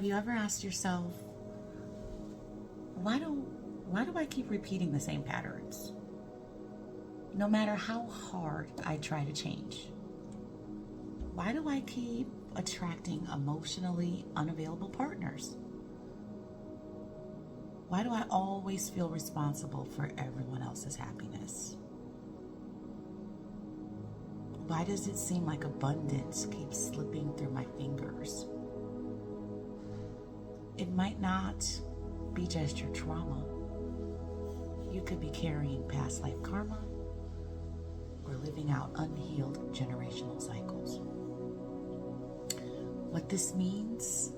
Have you ever asked yourself, why do I keep repeating the same patterns? No matter how hard I try to change. Why do I keep attracting emotionally unavailable partners? Why do I always feel responsible for everyone else's happiness? Why does it seem like abundance keeps slipping through my fingers? It might not be just your trauma. You could be carrying past life karma or living out unhealed generational cycles. What this means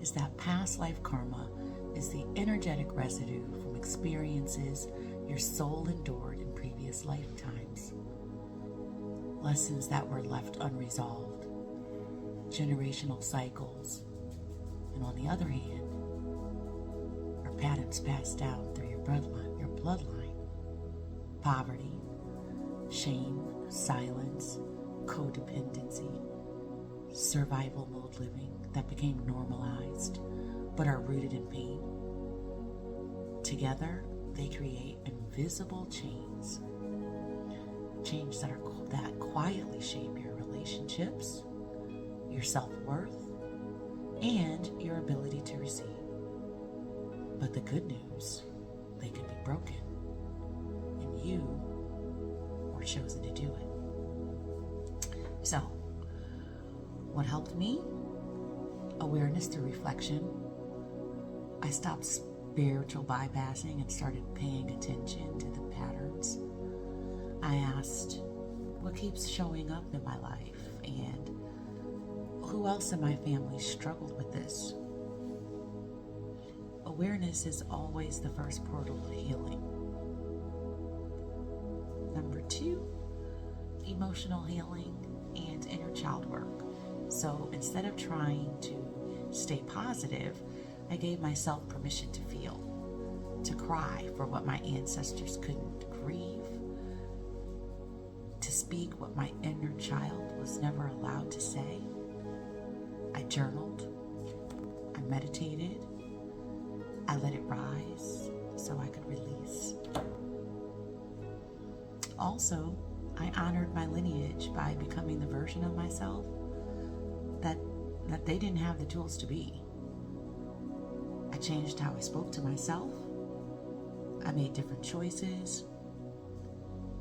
is that past life karma is the energetic residue from experiences your soul endured in previous lifetimes. Lessons that were left unresolved, generational cycles, and on the other hand, are patterns passed down through your bloodline. Poverty, shame, silence, codependency, survival mode living that became normalized but are rooted in pain. Together, they create invisible chains that quietly shape your relationships, your self-worth, and your ability to receive. But the good news, they can be broken, and you were chosen to do it. So, what helped me? Awareness through reflection. I stopped spiritual bypassing and started paying attention to the patterns. I asked, what keeps showing up in my life? And who else in my family struggled with this? Awareness is always the first portal to healing. Number 2, emotional healing and inner child work. So instead of trying to stay positive, I gave myself permission to feel, to cry for what my ancestors couldn't grieve, to speak what my inner child was never allowed to say. I journaled, I meditated, I let it rise so I could release. Also, I honored my lineage by becoming the version of myself that they didn't have the tools to be. I changed how I spoke to myself. I made different choices.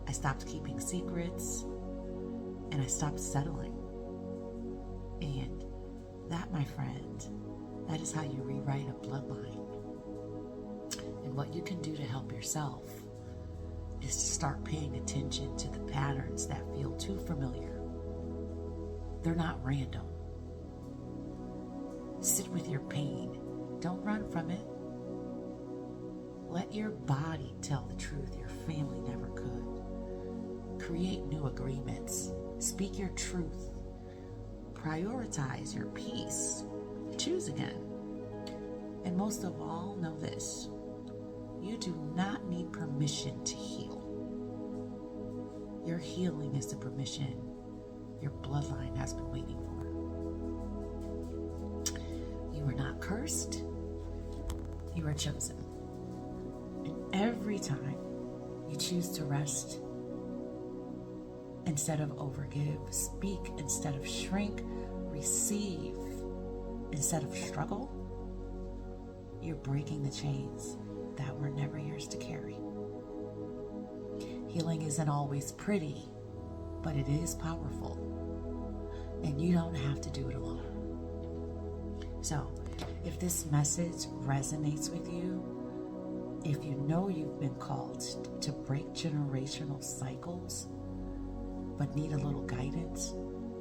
I stopped keeping secrets, and I stopped settling. And that, my friend, that is how you rewrite a bloodline. And what you can do to help yourself is to start paying attention to the patterns that feel too familiar. They're not random. Sit with your pain. Don't run from it. Let your body tell the truth your family never could. Create new agreements. Speak your truth. Prioritize your peace. Choose again. And most of all, know this. You do not need permission to heal. Your healing is the permission your bloodline has been waiting for. You are not cursed. You are chosen. And every time you choose to rest instead of overgive, speak instead of shrink, receive instead of struggle, you're breaking the chains that were never yours to carry. Healing isn't always pretty, but it is powerful. And you don't have to do it alone. So, if this message resonates with you, if you know you've been called to break generational cycles, but need a little guidance,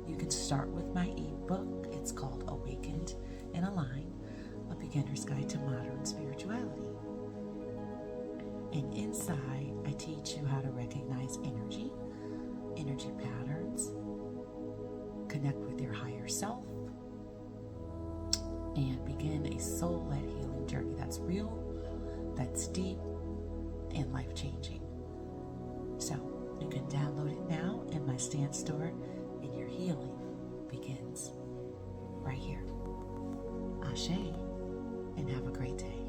you can start with my ebook. It's called Awakened and Aligned, A Beginner's Guide to Modern Spirituality. And inside, I teach you how to recognize energy patterns, connect with your higher self, and begin a soul-led healing journey that's real, that's deep, and life-changing. So, you can download it now in my Stand store, and your healing begins right here. Ashe. and have a great day.